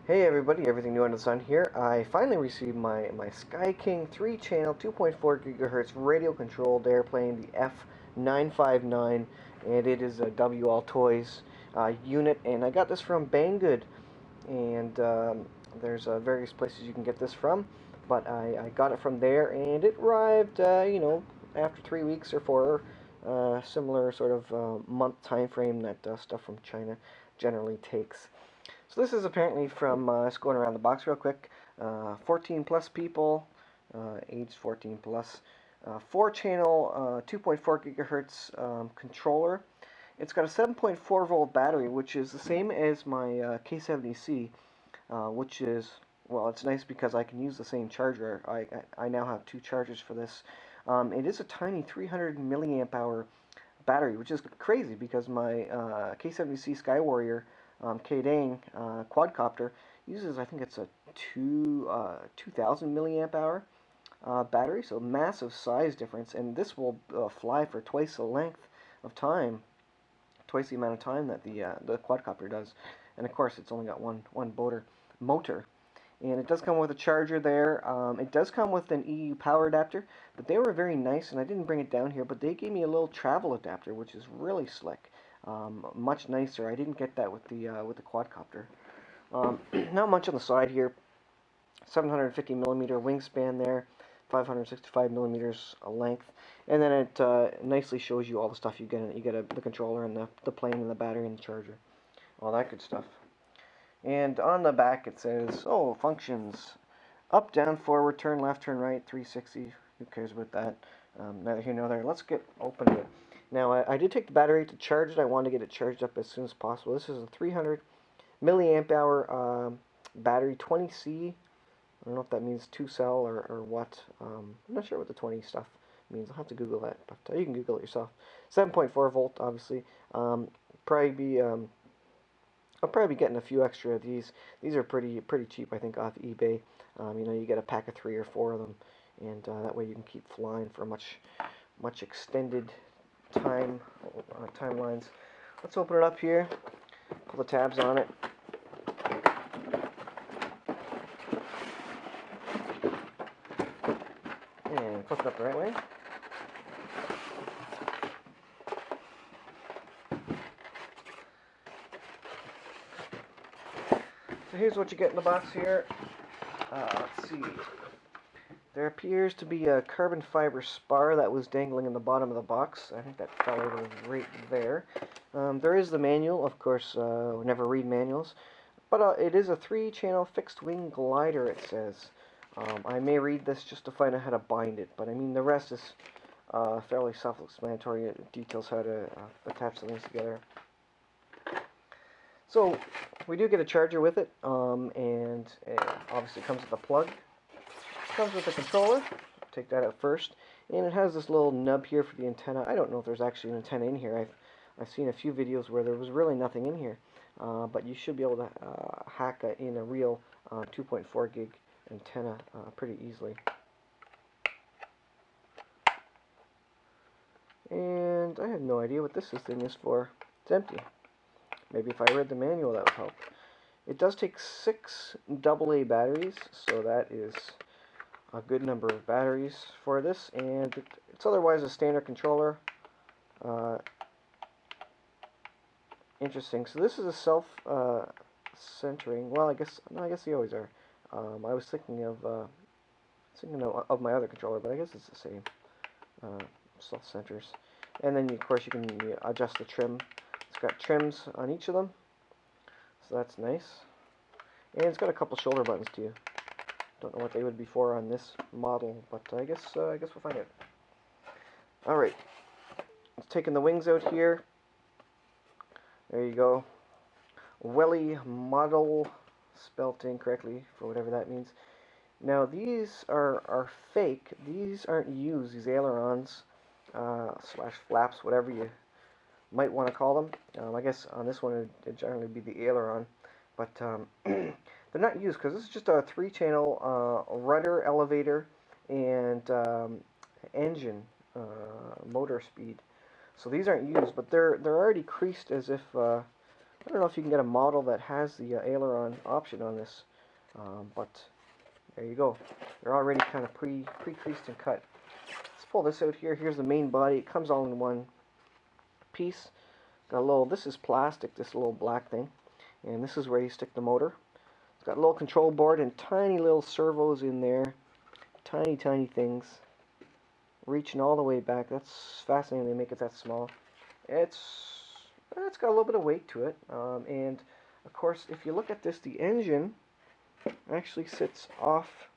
Hey everybody, everything new under the sun here. I finally received my SkyWing 3-channel 2.4 gigahertz radio controlled airplane, the F959, and it is a W All Toys unit, and I got this from Banggood, and there's various places you can get this from, but I got it from there, and it arrived, after 3 weeks or 4, similar sort of month time frame that stuff from China generally takes. So this is apparently from, just going around the box real quick, 14 plus people, aged 14 plus, 4-channel, 2.4 gigahertz controller. It's got a 7.4 volt battery, which is the same as my K70C, which is, well, it's nice because I can use the same charger. I now have 2 chargers for this. It is a tiny 300 milliamp hour battery, which is crazy because my K70C Skywarrior K-Dang quadcopter uses, I think it's a 2000 milliamp hour battery, so massive size difference, and this will fly for twice the length of time, twice the amount of time that the quadcopter does. And of course, it's only got one motor. And it does come with a charger there. It does come with an EU power adapter, but they were very nice, and I didn't bring it down here, but they gave me a little travel adapter, which is really slick. Much nicer. I didn't get that with the quadcopter. Not much on the side here. 750 millimeter wingspan there, 565 millimeters length, and then it nicely shows you all the stuff you get. You get the controller and the plane and the battery and the charger, all that good stuff. And on the back it says, oh, functions: up, down, forward, turn left, turn right, 360. Who cares about that? Neither here nor there. Let's get open to it. Now, I did take the battery to charge it. I wanted to get it charged up as soon as possible. This is a 300 milliamp hour battery, 20C. I don't know if that means 2-cell or what. I'm not sure what the 20 stuff means. I'll have to Google that, but you can Google it yourself. 7.4 volt, obviously. Probably be I'll probably be getting a few extra of these. These are pretty cheap, I think, off eBay. You get a pack of 3 or 4 of them, and that way you can keep flying for much extended timelines. Let's open it up here. Pull the tabs on it. And flip it up the right way. So here's what you get in the box here. Let's see. There appears to be a carbon fiber spar that was dangling in the bottom of the box. I think that fell over right there. There is the manual. Of course, we never read manuals. But it is a 3-channel fixed-wing glider, it says. I may read this just to find out how to bind it, but I mean the rest is fairly self-explanatory. It details how to attach the things together. So we do get a charger with it, and it obviously comes with a plug. It comes with a controller. Take that out first, and it has this little nub here for the antenna. I don't know if there's actually an antenna in here. I've seen a few videos where there was really nothing in here, but you should be able to hack in a real 2.4 gig antenna pretty easily. And I have no idea what this thing is for. It's empty. Maybe if I read the manual that would help. It does take 6 AA batteries, so that is a good number of batteries for this, and it's otherwise a standard controller. Interesting. So this is a self-centering. Well, I guess they always are. I was thinking of my other controller, but I guess it's the same. Self-centers, and then of course you can adjust the trim. It's got trims on each of them, so that's nice. And it's got a couple shoulder buttons too. Don't know what they would be for on this model, but I guess we'll find out. All right, let's taking the wings out here. There you go. Welly model, spelt incorrectly for whatever that means. Now these are fake. These aren't used. These ailerons slash flaps, whatever you might want to call them. I guess on this one it'd generally be the aileron, but they're not used because this is just a 3-channel rudder, elevator, and engine motor speed. So these aren't used, but they're already creased as if I don't know if you can get a model that has the aileron option on this, but there you go. They're already kind of pre-creased and cut. Let's pull this out here. Here's the main body. It comes all in one piece. Got a little, this is plastic, this little black thing, and this is where you stick the motor. It's got a little control board and tiny little servos in there. Tiny things. Reaching all the way back. That's fascinating they make it that small. It's got a little bit of weight to it, and of course if you look at this, the engine actually sits off,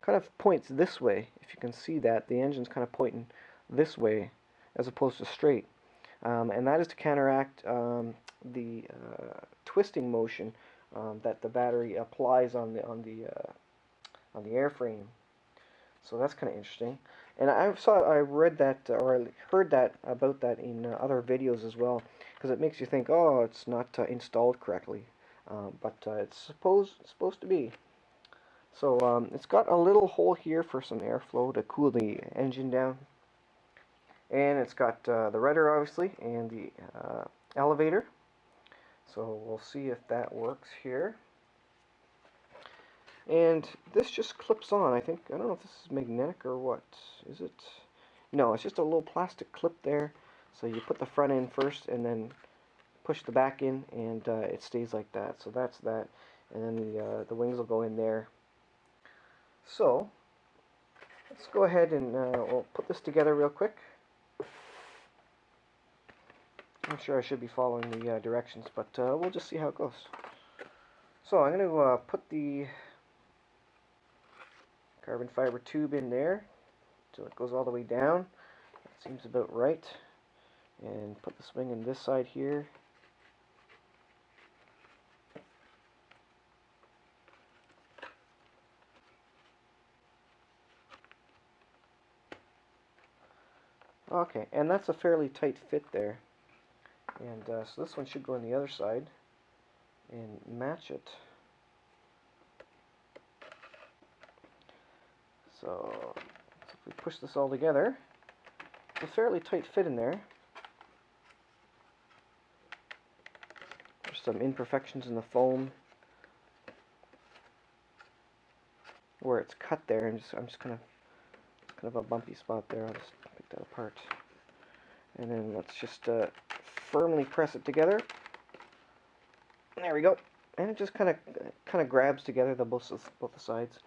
kind of points this way. If you can see that, the engine's kind of pointing this way as opposed to straight, and that is to counteract the twisting motion that the battery applies on the airframe. So that's kind of interesting. And I read that, or I heard that about that in other videos as well, because it makes you think, oh, it's not installed correctly, but it's supposed to be. So it's got a little hole here for some airflow to cool the engine down, and it's got the rudder obviously, and the elevator. So we'll see if that works here. And this just clips on. I don't know if this is magnetic or what. Is it? No, it's just a little plastic clip there. So you put the front in first and then push the back in, and it stays like that. So that's that. And then the wings will go in there. So let's go ahead and we'll put this together real quick. I'm sure I should be following the directions, but we'll just see how it goes. So I'm going to put the carbon fiber tube in there so it goes all the way down. That seems about right. And put the swing in this side here. Okay, and that's a fairly tight fit there. And so this one should go on the other side and match it. So if we push this all together, it's a fairly tight fit in there. There's some imperfections in the foam where it's cut there. I'm just kind of a bumpy spot there. I'll just pick that apart, and then let's just firmly press it together. There we go, and it just kind of grabs together both the sides.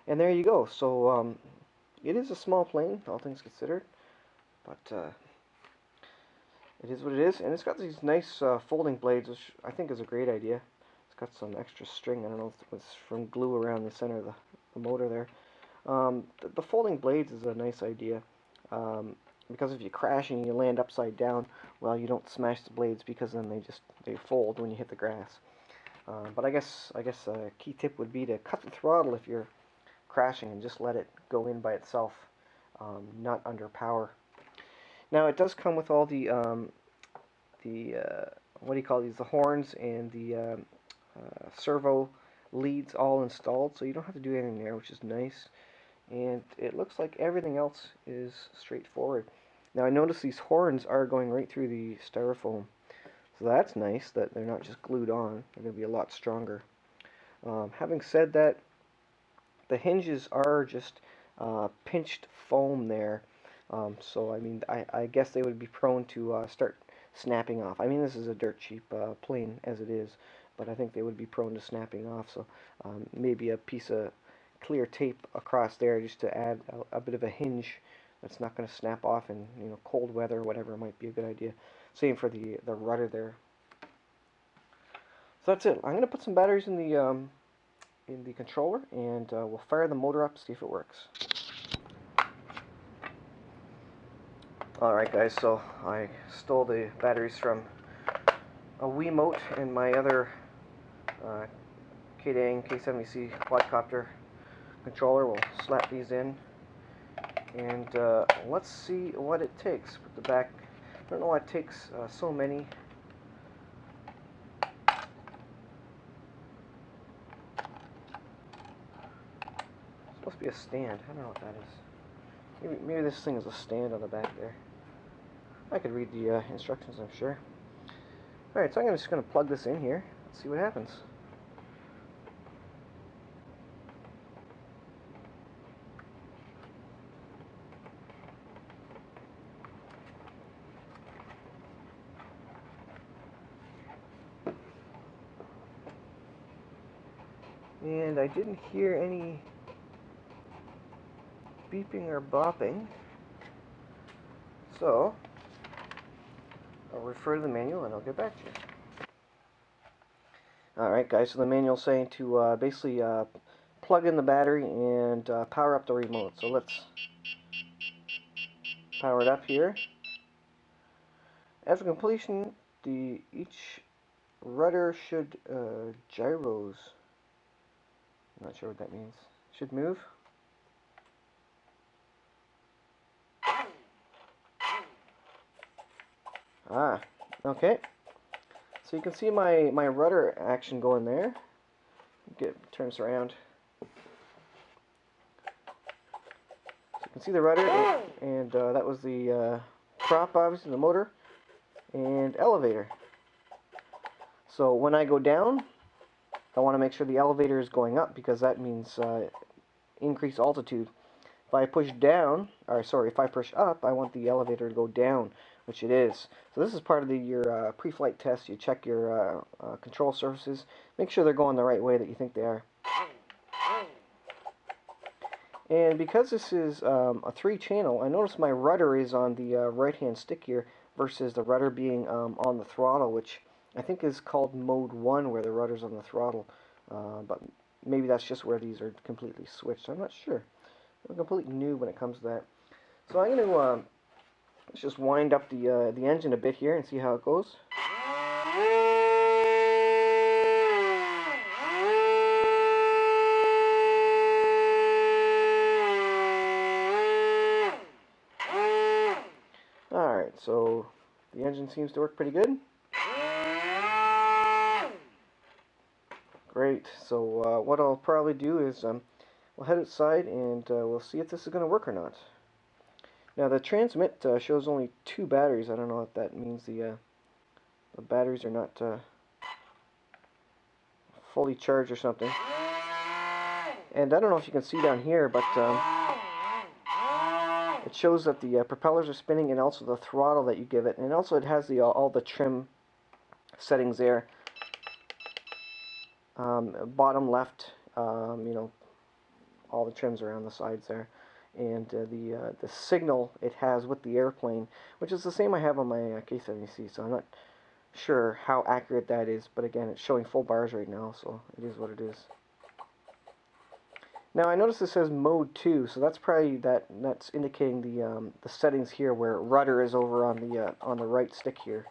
And there you go. So it is a small plane, all things considered, but it is what it is. And it's got these nice folding blades, which I think is a great idea. It's got some extra string. I don't know if it was from glue around the center of the motor there. The folding blades is a nice idea, because if you crash and you land upside down, well, you don't smash the blades, because then they fold when you hit the grass. But I guess a key tip would be to cut the throttle if you're crashing and just let it go in by itself, not under power. Now it does come with all the what do you call these? The horns and the servo leads all installed, so you don't have to do anything there, which is nice. And it looks like everything else is straightforward. Now I notice these horns are going right through the styrofoam, so that's nice that they're not just glued on. They're going to be a lot stronger. Having said that, the hinges are just pinched foam there, so I mean I guess they would be prone to start snapping off. I mean, this is a dirt cheap plane as it is, but I think they would be prone to snapping off, so maybe a piece of clear tape across there just to add a bit of a hinge that's not going to snap off in cold weather or whatever might be a good idea. Same for the rudder there. So that's it. I'm going to put some batteries in the controller, and we'll fire the motor up, see if it works. Alright guys, so I stole the batteries from a Wiimote and my other K-Dang K70C quadcopter controller. We'll slap these in, and let's see what it takes. Put the back, I don't know why it takes so many. It's supposed to be a stand. I don't know what that is. Maybe this thing is a stand on the back there. I could read the instructions, I'm sure. Alright, so I'm just going to plug this in here. Let's see what happens. And I didn't hear any beeping or bopping. So, I'll refer to the manual and I'll get back to you. Alright guys, so the manual's saying to basically plug in the battery and power up the remote. So let's power it up here. After completion, each rudder should gyros. I'm not sure what that means. Should move. Ah, okay. So you can see my rudder action going there. Turn this around. So you can see the rudder, and that was the prop, obviously, the motor, and elevator. So when I go down, I want to make sure the elevator is going up because that means increased altitude. If I push down, or sorry, if I push up, I want the elevator to go down, which it is. So this is part of your pre-flight test. You check your control surfaces, make sure they're going the right way that you think they are. And because this is a 3-channel, I notice my rudder is on the right-hand stick here versus the rudder being on the throttle, which I think is called mode 1, where the rudder's on the throttle. But maybe that's just where these are completely switched. I'm not sure. I'm completely new when it comes to that. So I'm going to let's just wind up the engine a bit here and see how it goes. Alright, so the engine seems to work pretty good. Great, so what I'll probably do is we'll head outside and we'll see if this is going to work or not. Now the transmit shows only 2 batteries. I don't know if that means the batteries are not fully charged or something. And I don't know if you can see down here, but it shows that the propellers are spinning and also the throttle that you give it. And also it has the all the trim settings there. Bottom left, you know, all the trims around the sides there, and the signal it has with the airplane, which is the same I have on my K70C. So I'm not sure how accurate that is, but again, it's showing full bars right now, so it is what it is. Now I notice it says mode 2, so that's probably that's indicating the settings here where rudder is over on the right stick here.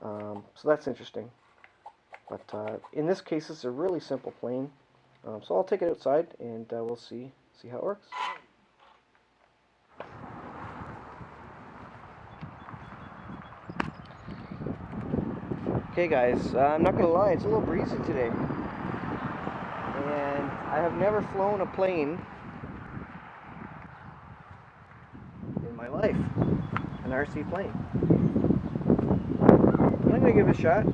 So that's interesting. But in this case, it's a really simple plane. So I'll take it outside and we'll see how it works. Okay guys, I'm not going to lie, it's a little breezy today. And I have never flown a plane in my life, an RC plane. I'm going to give it a shot.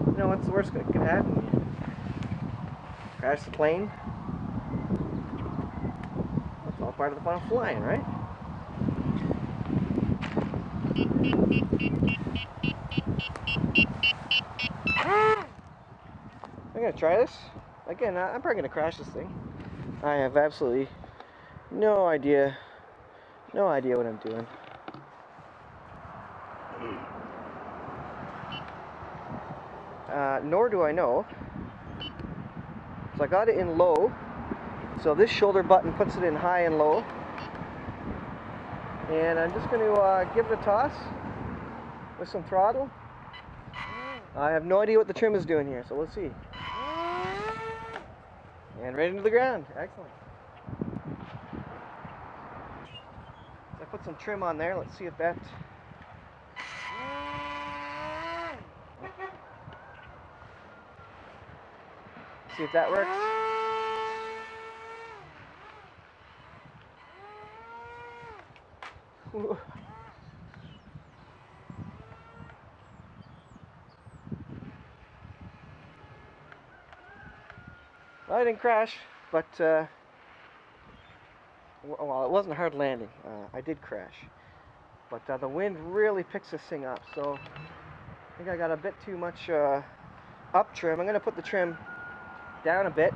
You know, what's the worst that could happen? Crash the plane. That's all part of the fun of flying, right? I'm going to try this. Again, I'm probably going to crash this thing. I have absolutely no idea what I'm doing. Nor do I know. So I got it in low. So this shoulder button puts it in high and low. And I'm just going to give it a toss with some throttle. I have no idea what the trim is doing here, so let's see. And right into the ground. Excellent. So I put some trim on there. Let's see if that... See if that works. I didn't crash, but well, it wasn't a hard landing. I did crash, but the wind really picks this thing up. So I think I got a bit too much up trim. I'm gonna put the trim down a bit.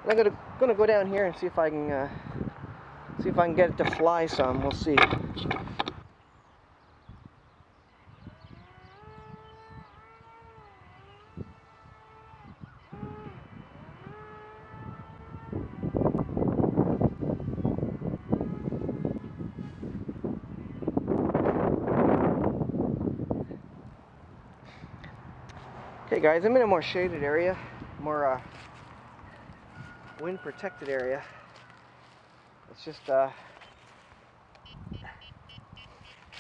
And I'm gonna go down here and see if I can get it to fly some. We'll see. Okay guys, I'm in a more shaded area, more wind protected area. It's just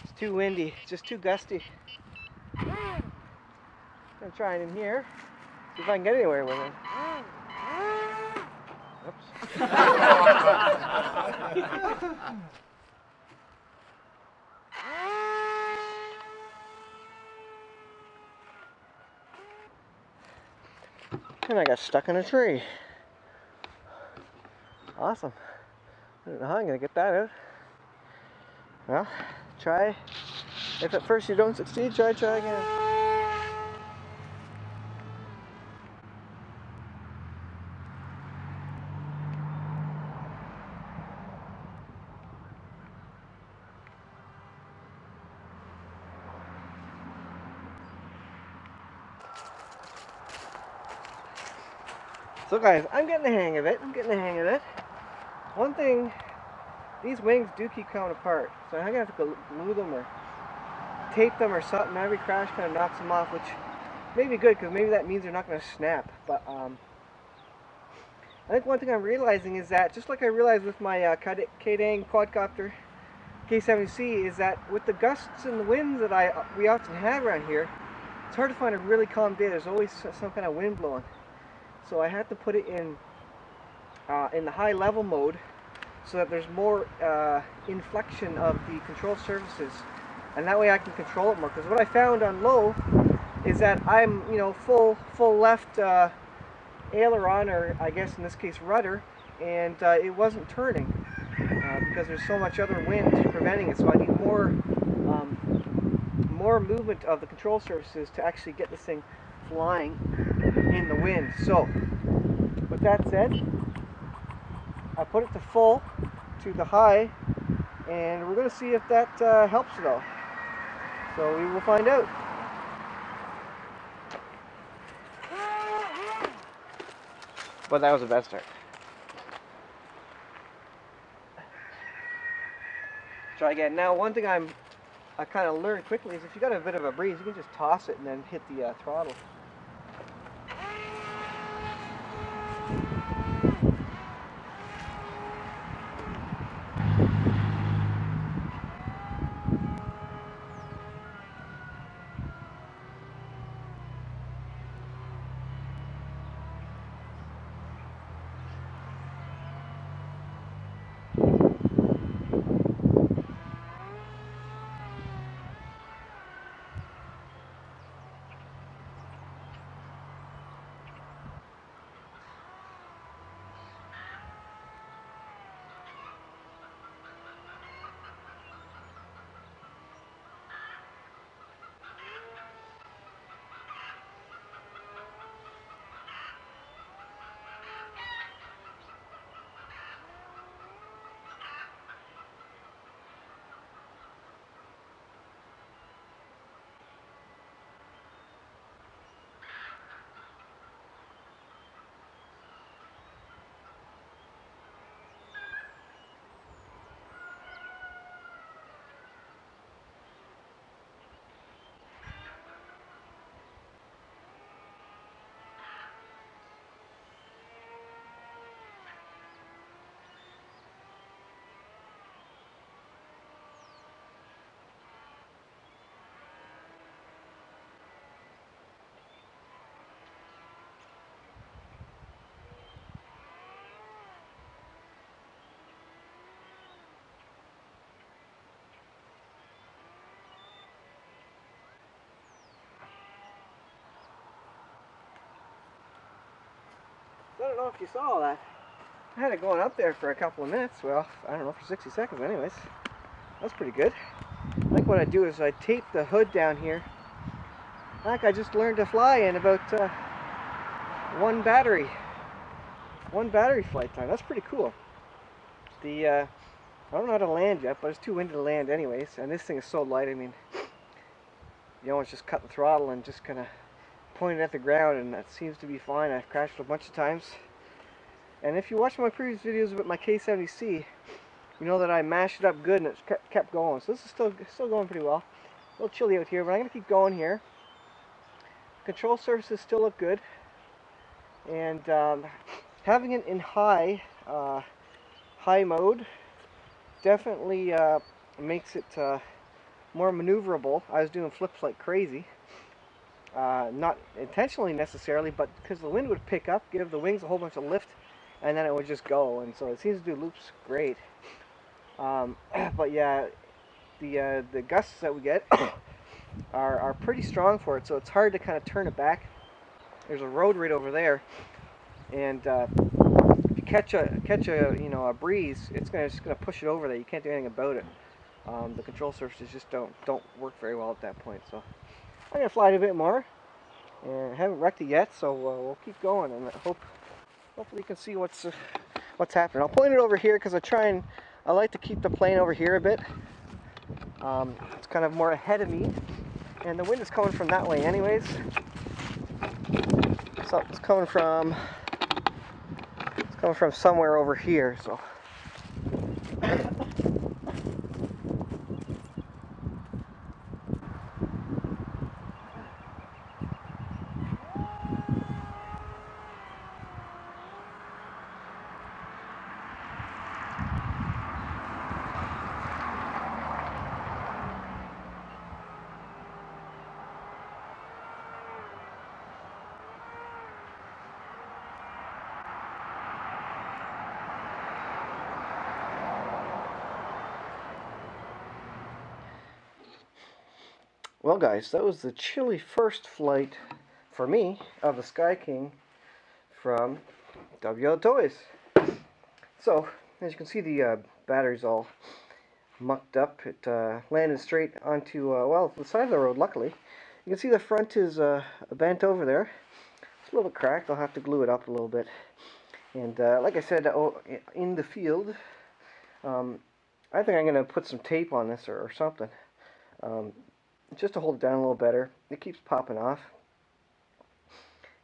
it's too windy, it's just too gusty. I'm gonna try it in here, see if I can get anywhere with it. Oops. And I got stuck in a tree. Awesome. I don't know how I'm going to get that out. Well, try. If at first you don't succeed, try again. So guys, I'm getting the hang of it. One thing, these wings do keep coming apart. So I'm going to have to glue them or tape them or something. Every crash kind of knocks them off, which may be good because maybe that means they're not going to snap. But I think one thing I'm realizing is that, just like I realized with my K-Dang quadcopter K70C, is that with the gusts and the winds that we often have around here, it's hard to find a really calm day. There's always some kind of wind blowing. So I had to put it in the high level mode so that there's more inflection of the control surfaces, and that way I can control it more. Because what I found on low is that I'm, full left aileron, or I guess in this case rudder, and it wasn't turning because there's so much other wind preventing it. So I need more movement of the control surfaces to actually get this thing flying in the wind. So with that said, I put it to full, to the high, and we're going to see if that helps though. So we will find out. But that was a bad start. Try again. Now, one thing I kind of learned quickly is if you got a bit of a breeze, you can just toss it and then hit the throttle. don't know if you saw that. I had it going up there for a couple of minutes. Well, I don't know, for 60 seconds anyways. That's pretty good. Like what I do is I tape the hood down here. Like I just learned to fly in about one battery flight time. That's pretty cool. I don't know how to land yet, but it's too windy to land anyways. And this thing is so light, I mean, you know, it's just cut the throttle and just kind of point it at the ground, and that seems to be fine. I've crashed a bunch of times. And if you watch my previous videos about my K70C, you know that I mashed it up good and it kept going. So this is still going pretty well. A little chilly out here, but I'm going to keep going here. Control surfaces still look good. And having it in high mode definitely makes it more maneuverable. I was doing flips like crazy. Not intentionally necessarily, but because the wind would pick up, give the wings a whole bunch of lift, and then it would just go. And so it seems to do loops great. But yeah, the gusts that we get are pretty strong for it, so it's hard to kind of turn it back. There's a road right over there, and if you catch a a breeze, it's just gonna push it over there. You can't do anything about it. The control surfaces just don't work very well at that point. So I'm gonna fly it a bit more, and I haven't wrecked it yet, so we'll keep going, and hopefully you can see what's happening. I'll point it over here because I like to keep the plane over here a bit. It's kind of more ahead of me, and the wind is coming from that way anyways. So it's coming from somewhere over here, so well, guys, that was the chilly first flight for me of the Sky King from WL Toys. So, as you can see, the battery's all mucked up. It landed straight onto, well, the side of the road, luckily. You can see the front is bent over there. It's a little bit cracked. I'll have to glue it up a little bit. And like I said, in the field, I think I'm going to put some tape on this or something. Just to hold it down a little better. It keeps popping off,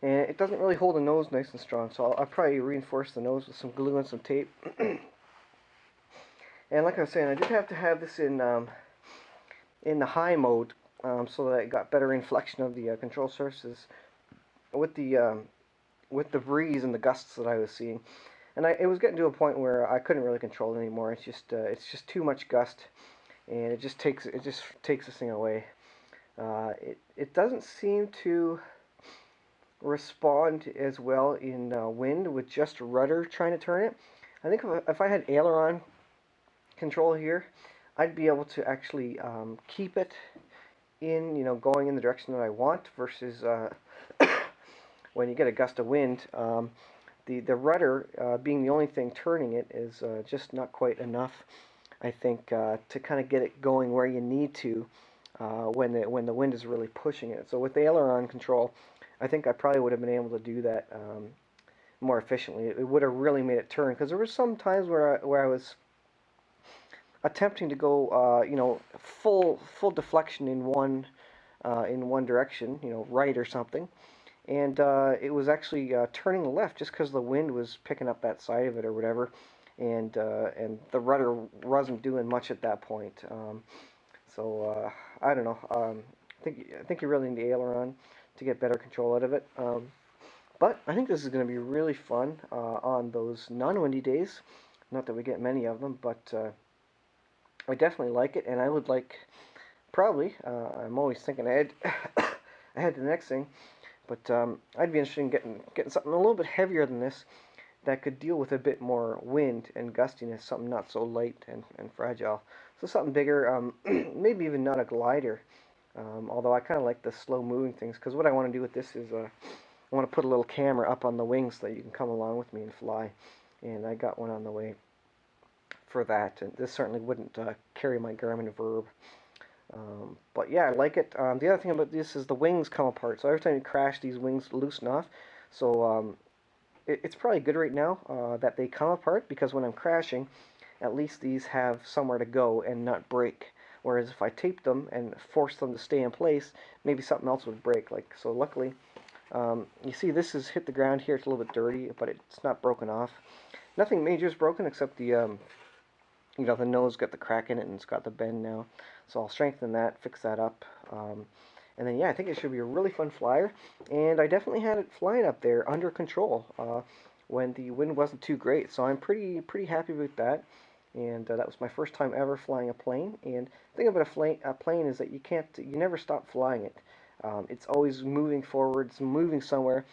and it doesn't really hold the nose nice and strong, so I'll probably reinforce the nose with some glue and some tape. And like I was saying, I did have to have this in the high mode, so that I got better inflection of the control surfaces with the breeze and the gusts that I was seeing. And it was getting to a point where I couldn't really control it anymore. It's just too much gust, and it just takes this thing away. It doesn't seem to respond as well in wind with just rudder trying to turn it. I think if I had aileron control here, I'd be able to actually keep it in, going in the direction that I want, versus when you get a gust of wind, the rudder being the only thing turning it is just not quite enough, I think, to kind of get it going where you need to when the wind is really pushing it. So with the aileron control, I think I probably would have been able to do that more efficiently. It would have really made it turn, because there were some times where I was attempting to go, full deflection in one direction, right or something, and it was actually turning left just because the wind was picking up that side of it or whatever, and the rudder wasn't doing much at that point. So I don't know. I think you really need the aileron to get better control out of it. But I think this is going to be really fun on those non-windy days. Not that we get many of them, but I definitely like it, and I would like, probably, I'm always thinking ahead to the next thing, but I'd be interested in getting something a little bit heavier than this that could deal with a bit more wind and gustiness, something not so light and fragile. So something bigger, maybe even not a glider, although I kind of like the slow moving things, because what I want to do with this is I want to put a little camera up on the wings so that you can come along with me and fly. And I got one on the way for that. And this certainly wouldn't carry my Garmin Virb. But yeah, I like it. The other thing about this is the wings come apart. So every time you crash, these wings loosen off. So it's probably good right now that they come apart, because when I'm crashing, at least these have somewhere to go and not break. Whereas if I taped them and forced them to stay in place, maybe something else would break. Like, so luckily, you see this has hit the ground here. It's a little bit dirty, but it's not broken off. Nothing major is broken except the the nose got the crack in it and it's got the bend now. So I'll strengthen that, fix that up. And then yeah, I think it should be a really fun flyer. And I definitely had it flying up there under control when the wind wasn't too great. So I'm pretty happy with that. And that was my first time ever flying a plane. And the thing about a plane is that you never stop flying it. It's always moving forwards, moving somewhere.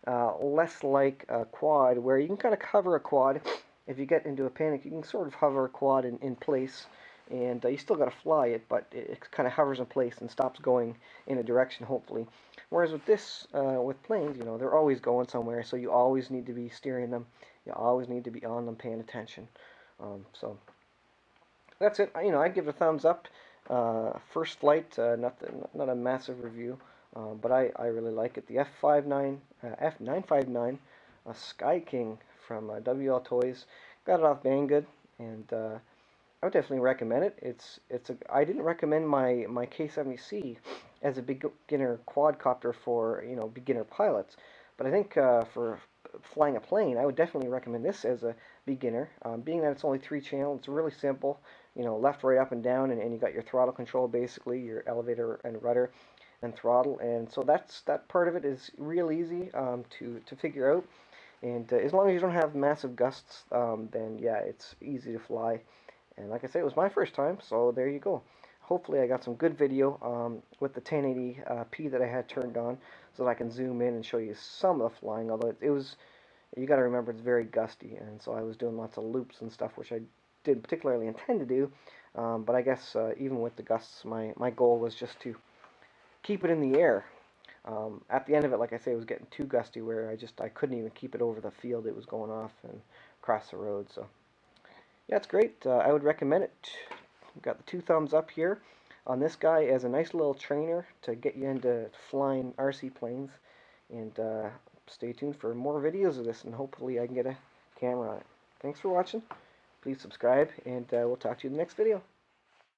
Less like a quad, where you can kind of cover a quad. If you get into a panic, you can sort of hover a quad in place, and you still got to fly it, but it kind of hovers in place and stops going in a direction, hopefully. Whereas with this, with planes, they're always going somewhere, so you always need to be steering them. You always need to be on them, paying attention. So that's it. I'd give it a thumbs up. First flight, not a massive review, but I really like it. The F959, a Sky King from WL Toys. Got it off Banggood, and I would definitely recommend it. I didn't recommend my K70C as a beginner quadcopter for beginner pilots, but I think for flying a plane, I would definitely recommend this as a beginner. Being that it's only 3-channel, it's really simple. Left, right, up, and down, and you got your throttle control, basically your elevator and rudder and throttle, and so that part of it is real easy to figure out. And as long as you don't have massive gusts, then yeah, it's easy to fly. And like I said, it was my first time, so there you go. Hopefully I got some good video with the 1080p that I had turned on, so that I can zoom in and show you some of the flying, although it was, you got to remember, it's very gusty, and so I was doing lots of loops and stuff, which I didn't particularly intend to do, but I guess even with the gusts, my goal was just to keep it in the air. At the end of it, like I say, it was getting too gusty where I couldn't even keep it over the field. It was going off and across the road. So yeah, it's great. I would recommend it. Got the 2 thumbs up here on this guy as a nice little trainer to get you into flying RC planes. And stay tuned for more videos of this, and hopefully I can get a camera on it. Thanks for watching. Please subscribe, and we'll talk to you in the next video.